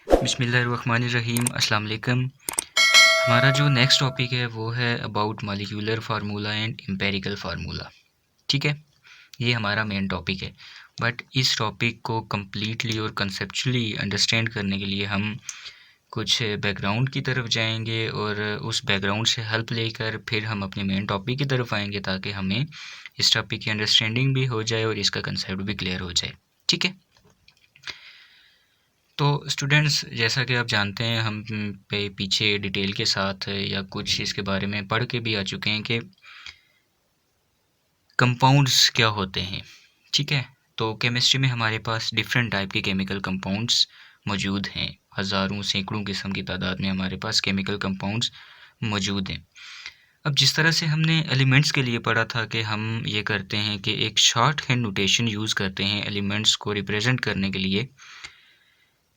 बिस्मिल्लाहिर्रहमानिर्रहीम अस्सलाम वालेकुम। हमारा जो नेक्स्ट टॉपिक है वो है about molecular formula and empirical formula. ठीक है, ये हमारा मेन टॉपिक है। बट इस टॉपिक को कम्प्लीटली और कंसेप्चुअली अंडरस्टैंड करने के लिए हम कुछ बैकग्राउंड की तरफ जाएंगे और उस बैकग्राउंड से हेल्प लेकर फिर हम अपने मेन टॉपिक की तरफ आएंगे ताकि हमें इस टॉपिक की अंडरस्टैंडिंग भी हो जाए और इसका कंसेप्ट भी क्लियर हो जाए। ठीक है, तो स्टूडेंट्स जैसा कि आप जानते हैं हम पे पीछे डिटेल के साथ या कुछ इसके बारे में पढ़ के भी आ चुके हैं कि कंपाउंड्स क्या होते हैं। ठीक है, तो केमिस्ट्री में हमारे पास डिफरेंट टाइप के केमिकल कंपाउंड्स मौजूद हैं। हज़ारों सैकड़ों किस्म की तादाद में हमारे पास केमिकल कंपाउंड्स मौजूद हैं। अब जिस तरह से हमने एलिमेंट्स के लिए पढ़ा था कि हम ये करते हैं कि एक शॉर्ट हैंड नोटेशन यूज़ करते हैं एलिमेंट्स को रिप्रेजेंट करने के लिए।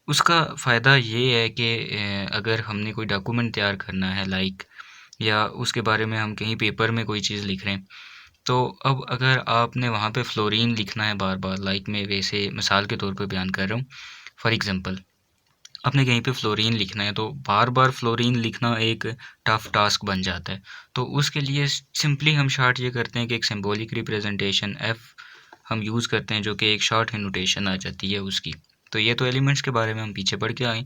उसका फ़ायदा ये है कि अगर हमने कोई डॉक्यूमेंट तैयार करना है या उसके बारे में हम कहीं पेपर में कोई चीज़ लिख रहे हैं, तो अब अगर आपने वहाँ पे फ्लोरीन लिखना है बार बार, मैं वैसे मिसाल के तौर पे बयान कर रहा हूँ। फॉर एग्ज़ाम्पल आपने कहीं पे फ्लोरीन लिखना है तो बार बार फ्लोरीन लिखना एक टफ़ टास्क बन जाता है। तो उसके लिए सिंपली हम शॉर्ट ये करते हैं कि एक सिंबॉलिक रिप्रेजेंटेशन एफ़ हम यूज़ करते हैं जो कि एक शॉर्ट हैंड नोटेशन आ जाती है उसकी। तो ये तो एलिमेंट्स के बारे में हम पीछे पढ़ के आए।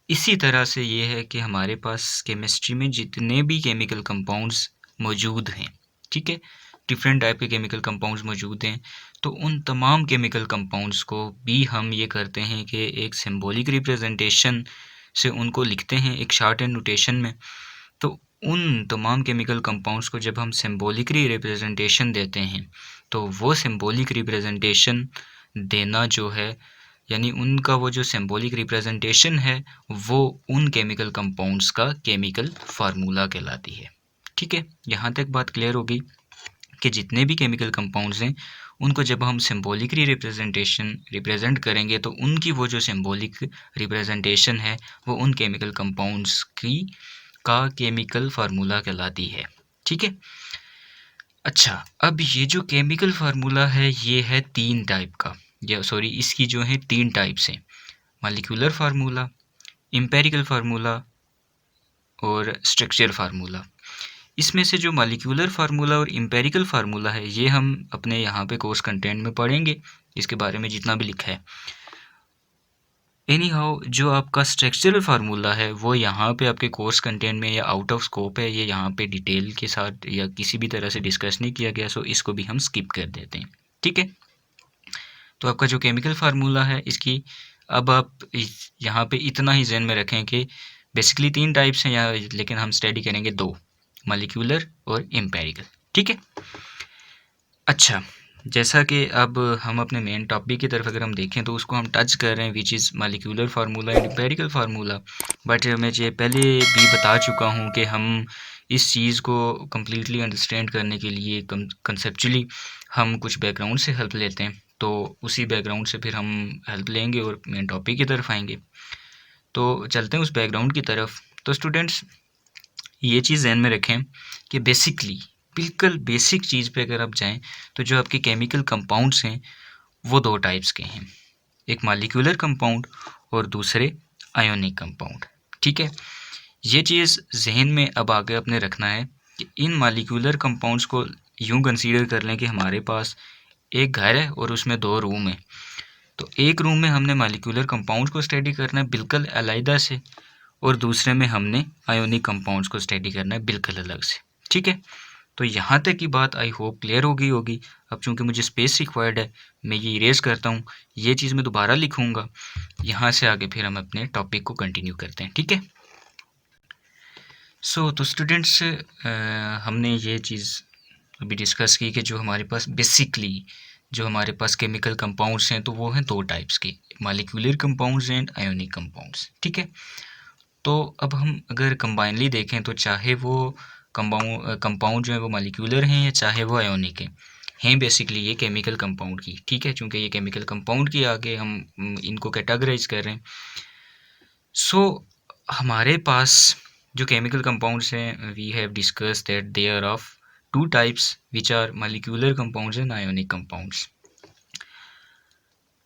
इसी तरह से ये है कि हमारे पास केमिस्ट्री में जितने भी केमिकल कंपाउंड्स मौजूद हैं, ठीक है, डिफरेंट टाइप के केमिकल कंपाउंड्स मौजूद हैं, तो उन तमाम केमिकल कंपाउंड्स को भी हम ये करते हैं कि एक सिंबॉलिक रिप्रेजेंटेशन से उनको लिखते हैं एक शॉर्ट एंड नोटेशन में। तो उन तमाम केमिकल कंपाउंड्स को जब हम सिंबॉलिकली रिप्रेजेंटेशन देते हैं तो वो सिंबॉलिक रिप्रेजेंटेशन देना जो है, यानी उनका वो जो सिंबॉलिक रिप्रेजेंटेशन है वो उन केमिकल कंपाउंड्स का केमिकल फार्मूला कहलाती है। ठीक है, यहाँ तक बात क्लियर होगी कि जितने भी केमिकल कंपाउंड्स हैं उनको जब हम सिंबॉलिकली रिप्रेजेंट करेंगे तो उनकी वो जो सिंबॉलिक रिप्रेजेंटेशन है वो उन केमिकल कंपाउंड्स की का केमिकल फार्मूला कहलाती है। ठीक है, अच्छा, अब ये जो केमिकल फार्मूला है ये है 3 टाइप का, इसकी जो है 3 टाइप्स हैं, मॉलिक्यूलर फार्मूला, एम्पिरिकल फार्मूला और स्ट्रक्चर फार्मूला। इसमें से जो मॉलिक्यूलर फार्मूला और एम्पिरिकल फार्मूला है ये हम अपने यहाँ पे कोर्स कंटेंट में पढ़ेंगे, इसके बारे में जितना भी लिखा है। एनी हाउ जो आपका स्ट्रक्चरल फार्मूला है वो यहाँ पे आपके कोर्स कंटेंट में या आउट ऑफ स्कोप है, ये यहाँ पे डिटेल के साथ या किसी भी तरह से डिस्कस नहीं किया गया, सो इसको भी हम स्किप कर देते हैं। ठीक है, तो आपका जो केमिकल फार्मूला है इसकी अब आप यहाँ पे इतना ही ज़हन में रखें कि बेसिकली 3 टाइप्स हैं यहाँ, लेकिन हम स्टडी करेंगे 2, मॉलिक्यूलर और एम्पिरिकल। ठीक है, अच्छा, जैसा कि अब हम अपने मेन टॉपिक की तरफ अगर हम देखें तो उसको हम टच कर रहे हैं which is molecular formula and empirical formula. But मैं ये पहले भी बता चुका हूँ कि हम इस चीज़ को कम्प्लीटली अंडरस्टैंड करने के लिए कंसेप्चुअली हम कुछ बैकग्राउंड से हेल्प लेते हैं, तो उसी बैकग्राउंड से फिर हम हेल्प लेंगे और मेन टॉपिक की तरफ आएंगे। तो चलते हैं उस बैकग्राउंड की तरफ। तो स्टूडेंट्स ये चीज़ ध्यान में रखें कि बेसिकली बिल्कुल बेसिक चीज़ पे अगर आप जाएं तो जो आपके केमिकल कंपाउंड्स हैं वो 2 टाइप्स के हैं, एक मॉलिक्यूलर कंपाउंड और दूसरे आयोनिक कंपाउंड। ठीक है, ये चीज़ जहन में अब आगे अपने रखना है कि इन मॉलिक्यूलर कंपाउंड्स को यूँ कंसीडर कर लें कि हमारे पास एक घर है और उसमें 2 रूम हैं। तो एक रूम में हमने मॉलिक्यूलर कंपाउंड्स को स्टडी करना है बिल्कुल अलग से, और दूसरे में हमने आयोनिक कंपाउंड्स को स्टडी करना है बिल्कुल अलग से। ठीक है, तो यहाँ तक की बात आई होप क्लियर हो गई होगी। अब चूँकि मुझे स्पेस रिक्वायर्ड है मैं ये इरेज करता हूँ, ये चीज़ मैं दोबारा लिखूँगा, यहाँ से आगे फिर हम अपने टॉपिक को कंटिन्यू करते हैं। ठीक है, तो स्टूडेंट्स हमने ये चीज़ अभी डिस्कस की कि जो हमारे पास बेसिकली जो हमारे पास केमिकल कंपाउंड्स हैं तो वो हैं 2 टाइप्स के, molecular compounds and ionic compounds. ठीक है, तो अब हम अगर कंबाइनली देखें तो चाहे वो कंपाउंड जो है वो मॉलिक्यूलर हैं या चाहे वो आयोनिक हैं बेसिकली ये केमिकल कंपाउंड की। ठीक है, चूँकि ये केमिकल कंपाउंड के आगे हम इनको कैटेगराइज कर रहे हैं। हमारे पास जो केमिकल कंपाउंड्स हैं we have discuss that they are of 2 types which are molecular compounds and ionic compounds.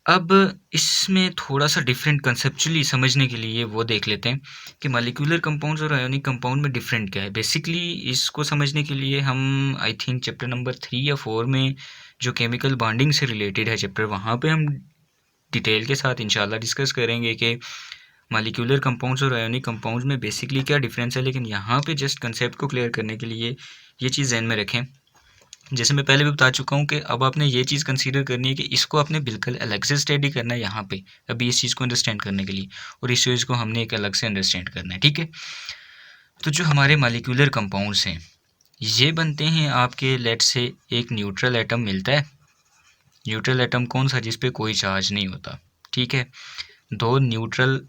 अब इसमें थोड़ा-सा डिफरेंट कंसेप्चुअली समझने के लिए वो देख लेते हैं कि मॉलिक्यूलर कंपाउंड्स और आयोनिक कंपाउंड में डिफरेंट क्या है। बेसिकली इसको समझने के लिए हम आई थिंक चैप्टर नंबर 3 या 4 में जो केमिकल बॉन्डिंग से रिलेटेड है चैप्टर, वहाँ पे हम डिटेल के साथ इंशाल्लाह डिस्कस करेंगे कि मॉलिक्यूलर कंपाउंड्स और आयोनिक कंपाउंड्स में बेसिकली क्या डिफरेंस है। लेकिन यहाँ पे जस्ट कंसेप्ट को क्लियर करने के लिए ये चीज़ ज़हन में रखें, जैसे मैं पहले भी बता चुका हूँ कि अब आपने ये चीज़ कंसीडर करनी है कि इसको आपने बिल्कुल अलग से स्टडी करना है यहाँ पे, अभी इस चीज़ को अंडरस्टैंड करने के लिए, और इस चीज़ को हमने एक अलग से अंडरस्टैंड करना है, ठीक है। तो जो हमारे मॉलिक्यूलर कंपाउंड्स हैं ये बनते हैं आपके, लेट से एक न्यूट्रल एटम मिलता है। न्यूट्रल एटम कौन सा? जिस पे कोई चार्ज नहीं होता, ठीक है। दो न्यूट्रल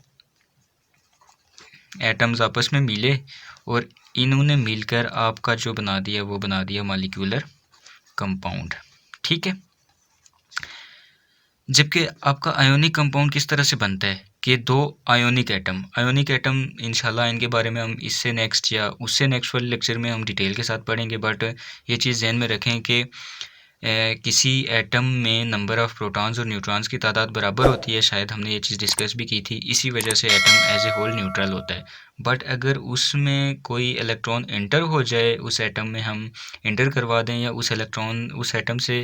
एटम्स आपस में मिले और इन्होंने मिलकर आपका जो बना दिया वो बना दिया मॉलिक्यूलर कंपाउंड, ठीक है। जबकि आपका आयोनिक कंपाउंड किस तरह से बनता है कि दो आयोनिक एटम इंशाल्लाह इनके बारे में हम इससे नेक्स्ट या उससे नेक्स्ट वाले लेक्चर में हम डिटेल के साथ पढ़ेंगे। बट ये चीज़ ध्यान में रखें कि किसी एटम में नंबर ऑफ़ प्रोटॉन्स और न्यूट्रॉन्स की तादाद बराबर होती है, शायद हमने ये चीज़ डिस्कस भी की थी, इसी वजह से atom as a whole neutral होता है। बट अगर उसमें कोई इलेक्ट्रॉन एंटर हो जाए, उस एटम में हम एंटर करवा दें या उस एटम से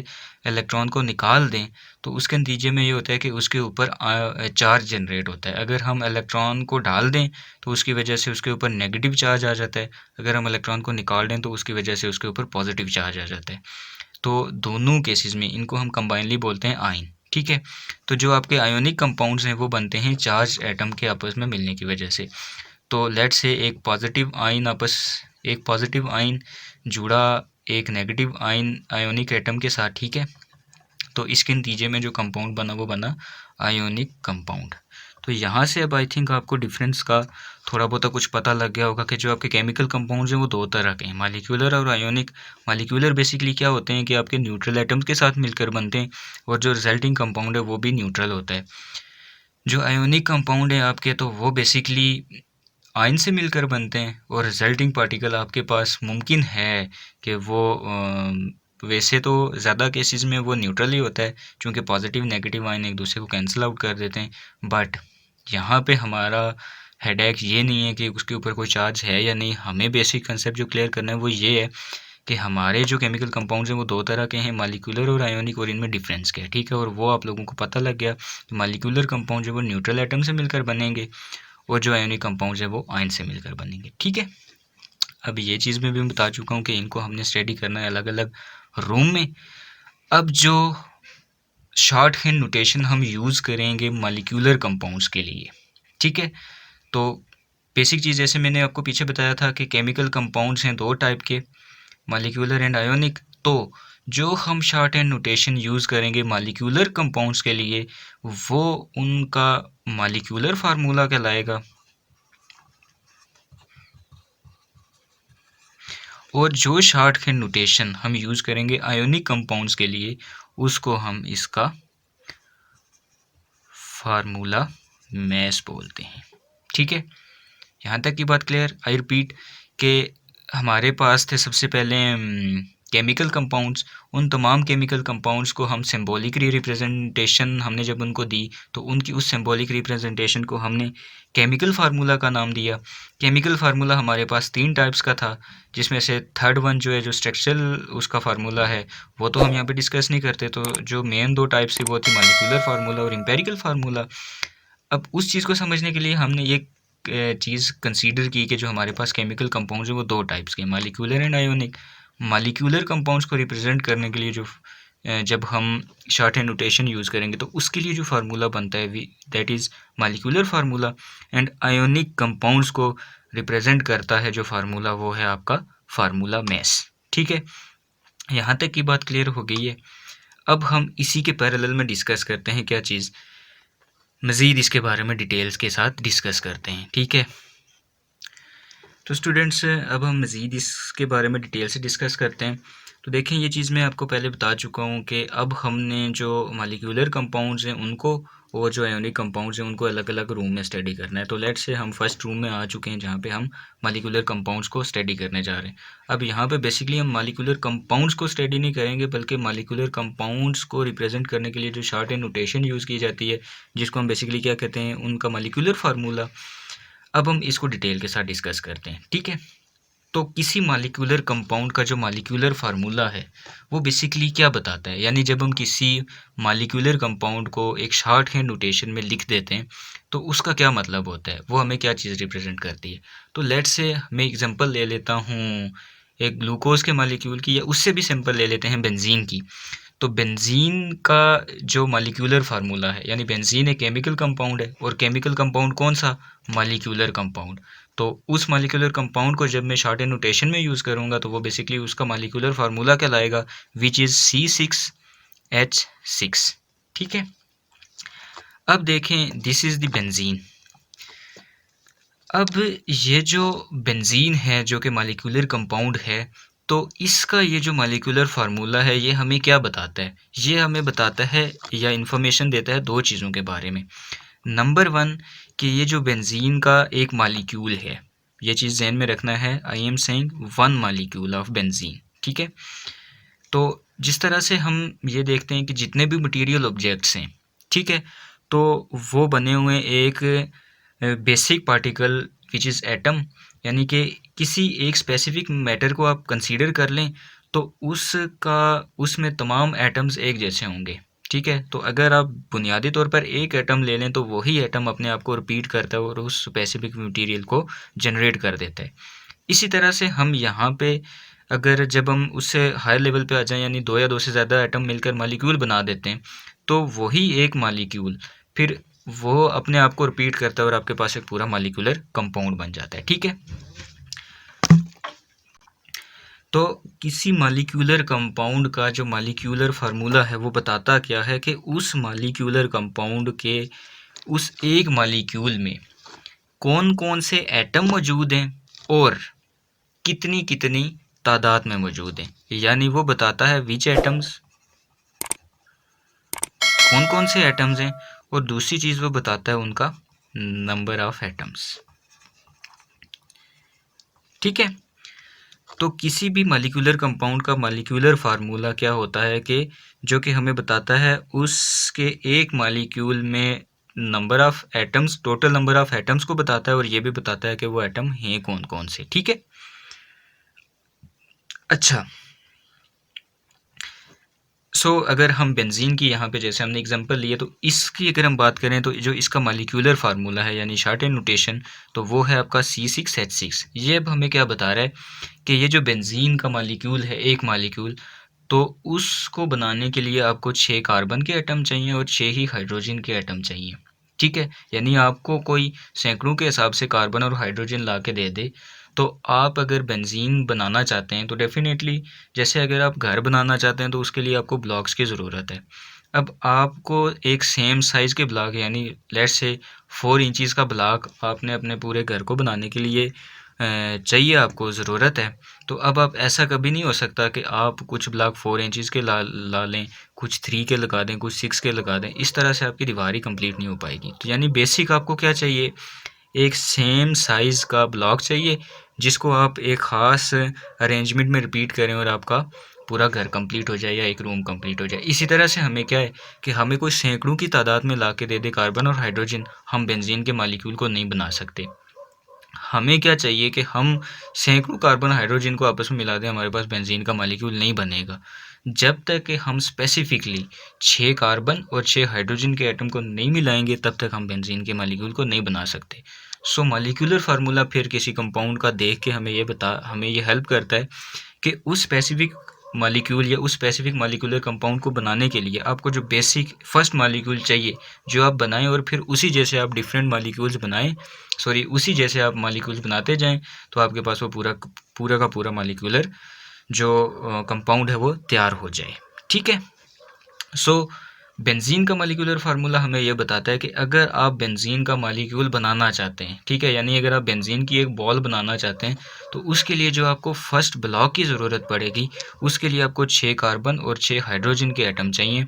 इलेक्ट्रॉन को निकाल दें, तो उसके नतीजे में ये होता है कि उसके ऊपर चार्ज जनरेट होता है। अगर हम इलेक्ट्रॉन को डाल दें तो उसकी वजह से उसके ऊपर नेगेटिव चार्ज आ जाता है, अगर हम इलेक्ट्रॉन को निकाल दें तो उसकी वजह से उसके ऊपर पॉजिटिव चार्ज आ जाता है। तो दोनों केसेस में इनको हम कंबाइनली बोलते हैं आयन, ठीक है। तो जो आपके आयोनिक कंपाउंड्स हैं वो बनते हैं चार्ज एटम के आपस में मिलने की वजह से। तो लेट्स से एक पॉजिटिव आयन जुड़ा एक नेगेटिव आयन आयोनिक एटम के साथ, ठीक है। तो इसके नतीजे में जो कंपाउंड बना वो बना आयोनिक कंपाउंड। तो यहाँ से अब आई थिंक आपको डिफरेंस का थोड़ा बहुत कुछ पता लग गया होगा कि जो आपके केमिकल कंपाउंड्स हैं वो दो तरह के हैं, मॉलिक्यूलर और आयोनिक। मॉलिक्यूलर बेसिकली क्या होते हैं कि आपके न्यूट्रल एटम्स के साथ मिलकर बनते हैं, और जो रिजल्टिंग कंपाउंड है वो भी न्यूट्रल होता है। जो आयोनिक कंपाउंड है आपके, तो वो बेसिकली आयन से मिलकर बनते हैं, और रिजल्टिंग पार्टिकल आपके पास मुमकिन है कि वो वैसे तो ज़्यादा केसेस में वो न्यूट्रल ही होता है, क्योंकि पॉजिटिव नेगेटिव आयन एक दूसरे को कैंसिल आउट कर देते हैं। बट यहाँ पे हमारा हेडेक ये नहीं है कि उसके ऊपर कोई चार्ज है या नहीं, हमें बेसिक कंसेप्ट जो क्लियर करना है वो ये है कि हमारे जो केमिकल कंपाउंड्स हैं वो दो तरह के हैं, मॉलिक्यूलर और आयोनिक, और इनमें डिफरेंस क्या है, ठीक है। और वो आप लोगों को पता लग गया कि मॉलिक्यूलर कंपाउंड जो वो न्यूट्रल एटम से मिलकर बनेंगे, और जो आयोनिक कंपाउंड्स है वो आयन से मिलकर बनेंगे, ठीक है। अब ये चीज़ मैं भी बता चुका हूँ कि इनको हमने स्टडी करना है अलग अलग रूम में। अब जो शॉर्ट हैंड नोटेशन हम यूज़ करेंगे मॉलिक्यूलर कंपाउंड्स के लिए, ठीक है। तो बेसिक चीज़ जैसे मैंने आपको पीछे बताया था कि केमिकल कंपाउंड्स हैं दो टाइप के, मॉलिक्यूलर एंड आयोनिक। तो जो हम शॉर्ट हैंड नोटेशन यूज़ करेंगे मॉलिक्यूलर कंपाउंड्स के लिए, वो उनका मॉलिक्यूलर फार्मूला कहलाएगा, और जो शॉर्ट हैंड नोटेशन हम यूज़ करेंगे आयोनिक कंपाउंड्स के लिए, उसको हम इसका फार्मूला मैस बोलते हैं, ठीक है। यहाँ तक की बात क्लियर। आई रिपीट कि हमारे पास थे सबसे पहले केमिकल कंपाउंड्स। उन तमाम केमिकल कंपाउंड्स को हम सिंबॉलिकली रिप्रेजेंटेशन हमने जब उनको दी, तो उनकी उस सिंबॉलिक रिप्रेजेंटेशन को हमने केमिकल फार्मूला का नाम दिया। केमिकल फार्मूला हमारे पास 3 टाइप्स का था, जिसमें से थर्ड वन जो है, जो स्ट्रक्चरल उसका फार्मूला है, वो तो हम यहाँ पे डिस्कस नहीं करते। तो जो मेन 2 टाइप्स थी वो थी मॉलिक्यूलर फार्मूला और एम्पिरिकल फार्मूला। अब उस चीज़ को समझने के लिए हमने ये चीज़ कंसीडर की कि जो हमारे पास केमिकल कंपाउंड्स हैं वो 2 टाइप्स के, molecular and ionic. Molecular compounds को रिप्रेजेंट करने के लिए जो जब हम शॉर्ट हैंड नोटेशन यूज़ करेंगे, तो उसके लिए जो फार्मूला बनता है that is molecular formula. And ionic compounds को रिप्रेजेंट करता है जो फार्मूला, वो है आपका फार्मूला मैस, ठीक है। यहाँ तक की बात क्लियर हो गई है। अब हम इसी के पैरेलल में डिस्कस करते हैं क्या चीज़, मज़ीद इसके बारे में डिटेल्स के साथ डिस्कस करते हैं, ठीक है। तो स्टूडेंट्स, अब हम मज़ीद इसके बारे में डिटेल से डिस्कस करते हैं। तो देखें, ये चीज़ मैं आपको पहले बता चुका हूँ कि अब हमने जो मॉलिक्यूलर कंपाउंड्स हैं उनको और जो आयोनिक कंपाउंड्स हैं उनको अलग अलग रूम में स्टडी करना है। तो लेट्स से हम फर्स्ट रूम में आ चुके हैं जहाँ पे हम मॉलिक्यूलर कंपाउंड्स को स्टडी करने जा रहे हैं। अब यहाँ पे बेसिकली हम मॉलिक्यूलर कंपाउंड्स को स्टडी नहीं करेंगे, बल्कि मॉलिक्यूलर कंपाउंड्स को रिप्रेजेंट करने के लिए जो शॉर्ट हैंड नोटेशन यूज़ की जाती है, जिसको हम बेसिकली क्या कहते हैं, उनका मॉलिक्यूलर फार्मूला। अब हम इसको डिटेल के साथ डिस्कस करते हैं, ठीक है। तो किसी मॉलिक्यूलर कंपाउंड का जो मॉलिक्यूलर फार्मूला है वो बेसिकली क्या बताता है, यानी जब हम किसी मॉलिक्यूलर कंपाउंड को एक शॉर्ट हैंड नोटेशन में लिख देते हैं तो उसका क्या मतलब होता है, वो हमें क्या चीज़ रिप्रेजेंट करती है। तो लेट्स से मैं एग्जांपल ले लेता हूँ एक ग्लूकोज के मॉलिक्यूल की, या उससे भी सिंपल ले लेते हैं बेंजीन की। तो बेंजीन का जो मॉलिक्यूलर फार्मूला है, यानी बेंजीन एक केमिकल कंपाउंड है, और केमिकल कंपाउंड कौन सा, मॉलिक्यूलर कंपाउंड। तो उस मॉलिक्यूलर कंपाउंड को जब मैं शॉर्ट हैंड नोटेशन में यूज़ करूँगा तो वो बेसिकली उसका मॉलिक्यूलर फार्मूला कहलाएगा, विच इज़ C6H6, ठीक है। अब देखें, दिस इज़ द बेंजीन। अब ये जो बेंजीन है जो कि मॉलिक्यूलर कंपाउंड है, तो इसका ये जो मॉलिक्यूलर फार्मूला है ये हमें क्या बताता है, ये हमें बताता है या इन्फॉर्मेशन देता है दो चीज़ों के बारे में। नंबर वन, कि ये जो बेंजीन का एक मॉलिक्यूल है, ये चीज़ ध्यान में रखना है, I am saying one molecule of benzene, ठीक है। तो जिस तरह से हम ये देखते हैं कि जितने भी मटेरियल ऑब्जेक्ट्स हैं, ठीक है, तो वो बने हुए एक basic particle which is atom, यानी कि किसी एक स्पेसिफिक मैटर को आप कंसीडर कर लें तो उसमें तमाम एटम्स एक जैसे होंगे, ठीक है। तो अगर आप बुनियादी तौर पर एक एटम ले लें तो वही एटम अपने आप को रिपीट करता है और उस स्पेसिफिक मटेरियल को जनरेट कर देता है। इसी तरह से हम यहाँ पे अगर जब हम उससे हायर लेवल पे आ जाएं, यानी दो या दो से ज़्यादा एटम मिलकर मॉलिक्यूल बना देते हैं, तो वही एक मॉलिक्यूल फिर वो अपने आप को रिपीट करता है और आपके पास एक पूरा मॉलिक्यूलर कंपाउंड बन जाता है, ठीक है। तो किसी मॉलिक्यूलर कंपाउंड का जो मॉलिक्यूलर फार्मूला है वो बताता क्या है कि उस मॉलिक्यूलर कंपाउंड के उस एक मॉलिक्यूल में कौन कौन से एटम मौजूद हैं और कितनी कितनी तादाद में मौजूद हैं, यानी वो बताता है विच एटम्स, कौन कौन से एटम्स हैं, और दूसरी चीज़ वो बताता है उनका नंबर ऑफ एटम्स, ठीक है। तो किसी भी मॉलिक्यूलर कंपाउंड का मॉलिक्यूलर फार्मूला क्या होता है कि जो कि हमें बताता है उसके एक मॉलिक्यूल में number of atoms, total number of atoms को बताता है, और ये भी बताता है कि वो एटम हैं कौन कौन से, ठीक है। अच्छा, अगर हम बेंजीन की यहाँ पे जैसे हमने एग्जांपल लिए, तो इसकी अगर हम बात करें तो जो इसका मॉलिक्यूलर फार्मूला है यानी शॉर्ट हैंड नोटेशन, तो वो है आपका C6H6। ये अब हमें क्या बता रहा है कि ये जो बेंजीन का मॉलिक्यूल है, एक मॉलिक्यूल, तो उसको बनाने के लिए आपको 6 कार्बन के एटम चाहिए और 6 ही हाइड्रोजन के एटम चाहिए, ठीक है। यानी आपको कोई सैकड़ों के हिसाब से कार्बन और हाइड्रोजन ला के दे दे, तो आप अगर बेंजीन बनाना चाहते हैं तो डेफिनेटली, जैसे अगर आप घर बनाना चाहते हैं तो उसके लिए आपको ब्लॉक्स की ज़रूरत है। अब आपको एक सेम साइज़ के ब्लॉक, यानी लेट्स से 4 इंचज़ का ब्लॉक आपने अपने पूरे घर को बनाने के लिए चाहिए, आपको ज़रूरत है। तो अब आप ऐसा कभी नहीं हो सकता कि आप कुछ ब्लॉक 4 इंचज़ के ला लें, कुछ 3 के लगा दें, कुछ 6 के लगा दें, इस तरह से आपकी दीवार ही कंप्लीट नहीं हो पाएगी। तो यानी बेसिक आपको क्या चाहिए, एक सेम साइज़ का ब्लॉक चाहिए जिसको आप एक ख़ास अरेंजमेंट में रिपीट करें और आपका पूरा घर कंप्लीट हो जाए या एक रूम कंप्लीट हो जाए। इसी तरह से हमें क्या है कि हमें कोई सैकड़ों की तादाद में ला के दे दे कार्बन और हाइड्रोजन, हम बेंजीन के मॉलिक्यूल को नहीं बना सकते। हमें क्या चाहिए कि हम सैकड़ों कार्बन हाइड्रोजन को आपस में मिला दें, हमारे पास बेंजीन का मॉलिक्यूल नहीं बनेगा। जब तक कि हम स्पेसिफिकली 6 कार्बन और 6 हाइड्रोजन के एटम को नहीं मिलाएंगे तब तक हम बेंजीन के मॉलिक्यूल को नहीं बना सकते। मॉलिक्यूलर फार्मूला फिर किसी कंपाउंड का देख के हमें ये हेल्प करता है कि उस स्पेसिफिक मॉलिक्यूल या उस स्पेसिफिक मॉलिक्यूलर कंपाउंड को बनाने के लिए आपको जो बेसिक फर्स्ट मॉलिक्यूल चाहिए जो आप बनाएं, और फिर उसी जैसे आप डिफरेंट मॉलिक्यूल्स बनाएं, उसी जैसे आप मॉलिक्यूल्स बनाते जाएं, तो आपके पास वो पूरा का पूरा मॉलिक्यूलर जो कंपाउंड है वो तैयार हो जाए, ठीक है। बेंजीन का मॉलिक्यूलर फार्मूला हमें ये बताता है कि अगर आप बेंजीन का मॉलिक्यूल बनाना चाहते हैं, ठीक है, यानी अगर आप बेंजीन की एक बॉल बनाना चाहते हैं तो उसके लिए जो आपको फर्स्ट ब्लॉक की ज़रूरत पड़ेगी, उसके लिए आपको 6 कार्बन और 6 हाइड्रोजन के एटम चाहिए।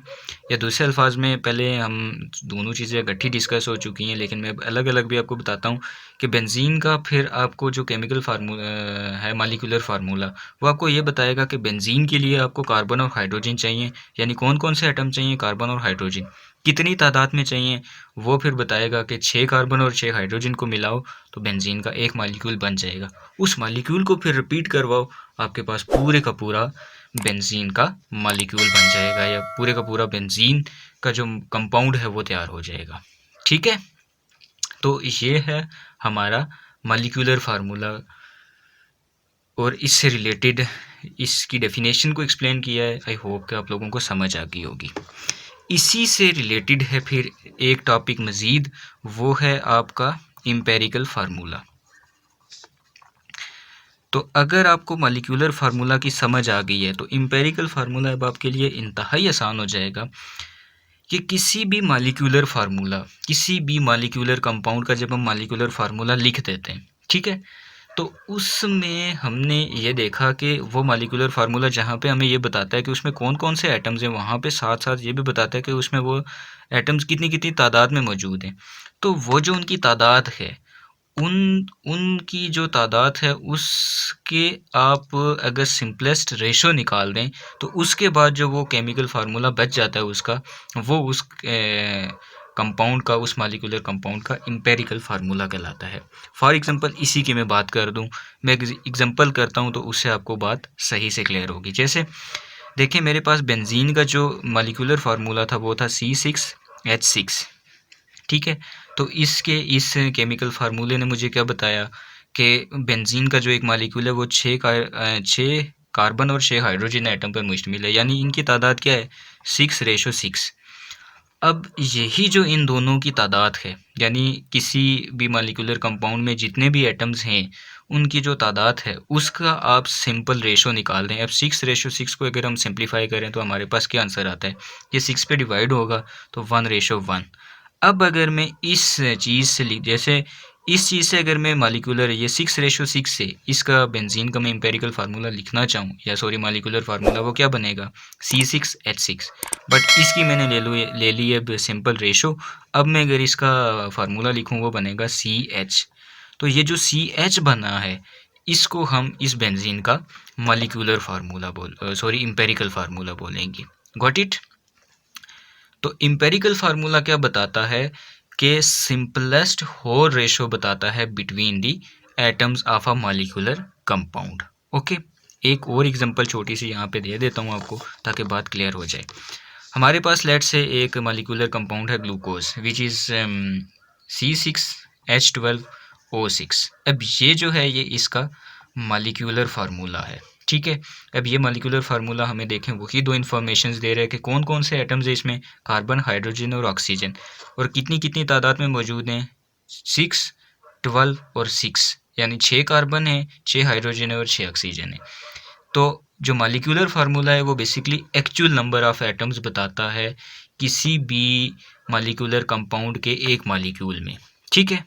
या दूसरे अल्फाज में, पहले हम दोनों चीज़ें इकट्ठी डिस्कस हो चुकी हैं, लेकिन मैं अलग अलग भी आपको बताता हूँ कि बेंजीन का फिर आपको जो केमिकल फार्मूला है, मॉलिक्यूलर फार्मूला, वो आपको ये बताएगा कि बेंजीन के लिए आपको कार्बन और हाइड्रोजन चाहिए, यानी कौन कौन से एटम चाहिए, कार्बन और हाइड्रोजन कितनी तादाद में चाहिए, वो फिर बताएगा कि 6 कार्बन और 6 हाइड्रोजन को मिलाओ तो बेंजीन का एक मॉलिक्यूल बन जाएगा। उस मॉलिक्यूल को फिर रिपीट करवाओ, आपके पास पूरे का पूरा बेंजीन का मॉलिक्यूल बन जाएगा, या पूरे का पूरा बेंजीन का जो कंपाउंड है वो तैयार हो जाएगा। ठीक है, तो ये है हमारा मॉलिक्यूलर फार्मूला, और इससे रिलेटेड इसकी डेफिनेशन को एक्सप्लेन किया है। आई होप कि आप लोगों को समझ आ गई होगी। इसी से रिलेटेड है फिर एक टॉपिक मज़ीद, वो है आपका एम्पिरिकल फार्मूला। तो अगर आपको मॉलिक्यूलर फार्मूला की समझ आ गई है तो एम्पिरिकल फार्मूला अब आपके लिए इंतहाई आसान हो जाएगा कि किसी भी मॉलिक्यूलर फार्मूला, किसी भी मॉलिक्यूलर कंपाउंड का जब हम मॉलिक्यूलर फार्मूला लिख देते हैं, ठीक है, तो उसमें हमने ये देखा कि वो मॉलिक्यूलर फार्मूला जहाँ पे हमें ये बताता है कि उसमें कौन कौन से एटम्स हैं, वहाँ पे साथ साथ ये भी बताता है कि उसमें वो एटम्स कितनी कितनी तादाद में मौजूद हैं। तो वो जो उनकी तादाद है, उनकी जो तादाद है उसके आप अगर सिंपलेस्ट रेशो निकाल दें तो उसके बाद जो वो केमिकल फार्मूला बच जाता है उसका, वो उस कंपाउंड का, उस मॉलिक्यूलर कंपाउंड का एम्पिरिकल फार्मूला कहलाता है। फॉर एग्जांपल इसी की मैं बात कर दूं, मैं एग्जांपल करता हूं तो उससे आपको बात सही से क्लियर होगी। जैसे देखिए, मेरे पास बेंजीन का जो मॉलिक्यूलर फार्मूला था वो था C6H6, ठीक है। तो इस केमिकल फार्मूले ने मुझे क्या बताया कि बेंजीन का जो एक मॉलिक्यूल है वो 6 कार्बन और 6 हाइड्रोजन एटम पर मुश्तमिल है, यानी इनकी तादाद क्या है, 6:6। अब यही जो इन दोनों की तादाद है, यानी किसी भी मॉलिक्यूलर कंपाउंड में जितने भी एटम्स हैं उनकी जो तादाद है उसका आप सिंपल रेशो निकाल दें। अब 6:6 को अगर हम सिंप्लीफाई करें तो हमारे पास क्या आंसर आता है, ये 6 पे डिवाइड होगा तो 1:1। अब अगर मैं इस चीज़ से जैसे इस चीज़ से अगर मैं मॉलिक्यूलर ये 6:6 से इसका बेंजीन का मैं एम्पिरिकल फार्मूला लिखना चाहूँ, या सॉरी मॉलिक्यूलर फार्मूला, वो क्या बनेगा, C6H6। बट इसकी मैंने ले ली है सिंपल रेशो। अब मैं अगर इसका फार्मूला लिखूँ वो बनेगा CH। तो ये जो CH बना है इसको हम इस बेंजीन का मॉलिक्यूलर फार्मूला एम्पिरिकल फार्मूला बोलेंगे। Got it. तो एम्पिरिकल फार्मूला क्या बताता है कि सिंपलेस्ट होल रेशो बताता है between the atoms of a molecular compound. Okay, एक और एग्जांपल छोटी सी यहाँ पे दे देता हूँ आपको ताकि बात क्लियर हो जाए। हमारे पास लेट से एक मॉलिक्यूलर कंपाउंड है ग्लूकोज, विच इज़ C6H12O6। अब ये जो है ये इसका मॉलिक्यूलर फार्मूला है, ठीक है। अब ये मॉलिक्यूलर फार्मूला हमें देखें वही दो इन्फॉर्मेशंस दे रहा है कि कौन कौन से एटम्स है इसमें, कार्बन, हाइड्रोजन और ऑक्सीजन, और कितनी कितनी तादाद में मौजूद हैं, 6, 12 और 6, यानी 6 कार्बन है, 6 हाइड्रोजन है और 6 ऑक्सीजन है। तो जो मॉलिक्यूलर फार्मूला है वो basically actual number of atoms बताता है किसी भी मॉलिक्यूलर कंपाउंड के एक मॉलिक्यूल में, ठीक है।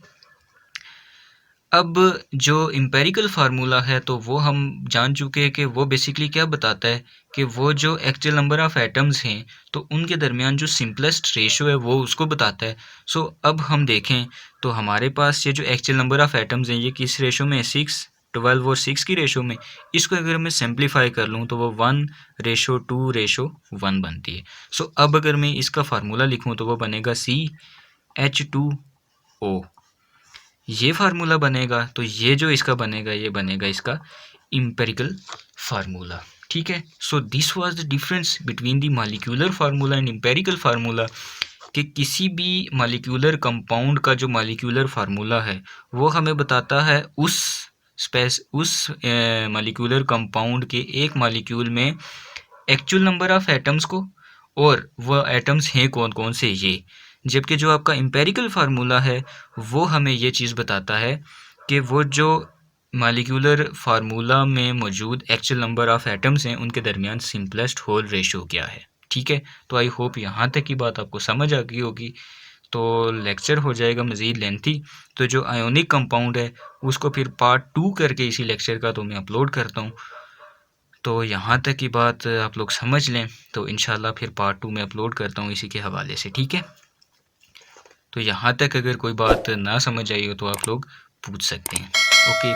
अब जो एम्पिरिकल फार्मूला है तो वो हम जान चुके हैं कि वो बेसिकली क्या बताता है कि वो जो एक्चुअल नंबर ऑफ एटम्स हैं तो उनके दरमियान जो सिंपलेस्ट रेशो है वो उसको बताता है। सो अब हम देखें तो हमारे पास ये जो एक्चुअल नंबर ऑफ एटम्स हैं ये किस रेशो में है, 6, 12 और 6 की रेशो में। इसको अगर मैं सिंप्लीफाई कर लूँ तो वो 1:2:1 बनती है। सो अब अगर मैं इसका फार्मूला लिखूँ तो वो बनेगा CH2O, ये फार्मूला बनेगा। तो ये जो इसका बनेगा ये बनेगा इसका एम्पिरिकल फार्मूला, ठीक है। So this was the difference between the molecular formula and empirical formula, कि किसी भी मॉलिक्यूलर कंपाउंड का जो मॉलिक्यूलर फार्मूला है वो हमें बताता है उस मॉलिक्यूलर कंपाउंड के एक मॉलिक्यूल में एक्चुअल नंबर ऑफ एटम्स को, और वह एटम्स हैं कौन कौन से ये। जबकि जो आपका एम्पिरिकल फार्मूला है वो हमें ये चीज़ बताता है कि वो जो मॉलिक्यूलर फार्मूला में मौजूद एक्चुअल नंबर ऑफ एटम्स हैं उनके दरमियान सिंपलेस्ट होल रेशो क्या है, ठीक है, तो आई होप यहाँ तक की बात आपको समझ आ गई होगी। तो लेक्चर हो जाएगा मज़ीद लेंथी, तो जो आयोनिक कंपाउंड है उसको फिर पार्ट 2 करके इसी लेक्चर का तो मैं अपलोड करता हूँ। तो यहाँ तक की बात आप लोग समझ लें, तो इंशाल्लाह फिर पार्ट 2 में अपलोड करता हूँ इसी के हवाले से, ठीक है। तो यहाँ तक अगर कोई बात ना समझ आई हो तो आप लोग पूछ सकते हैं। ओके।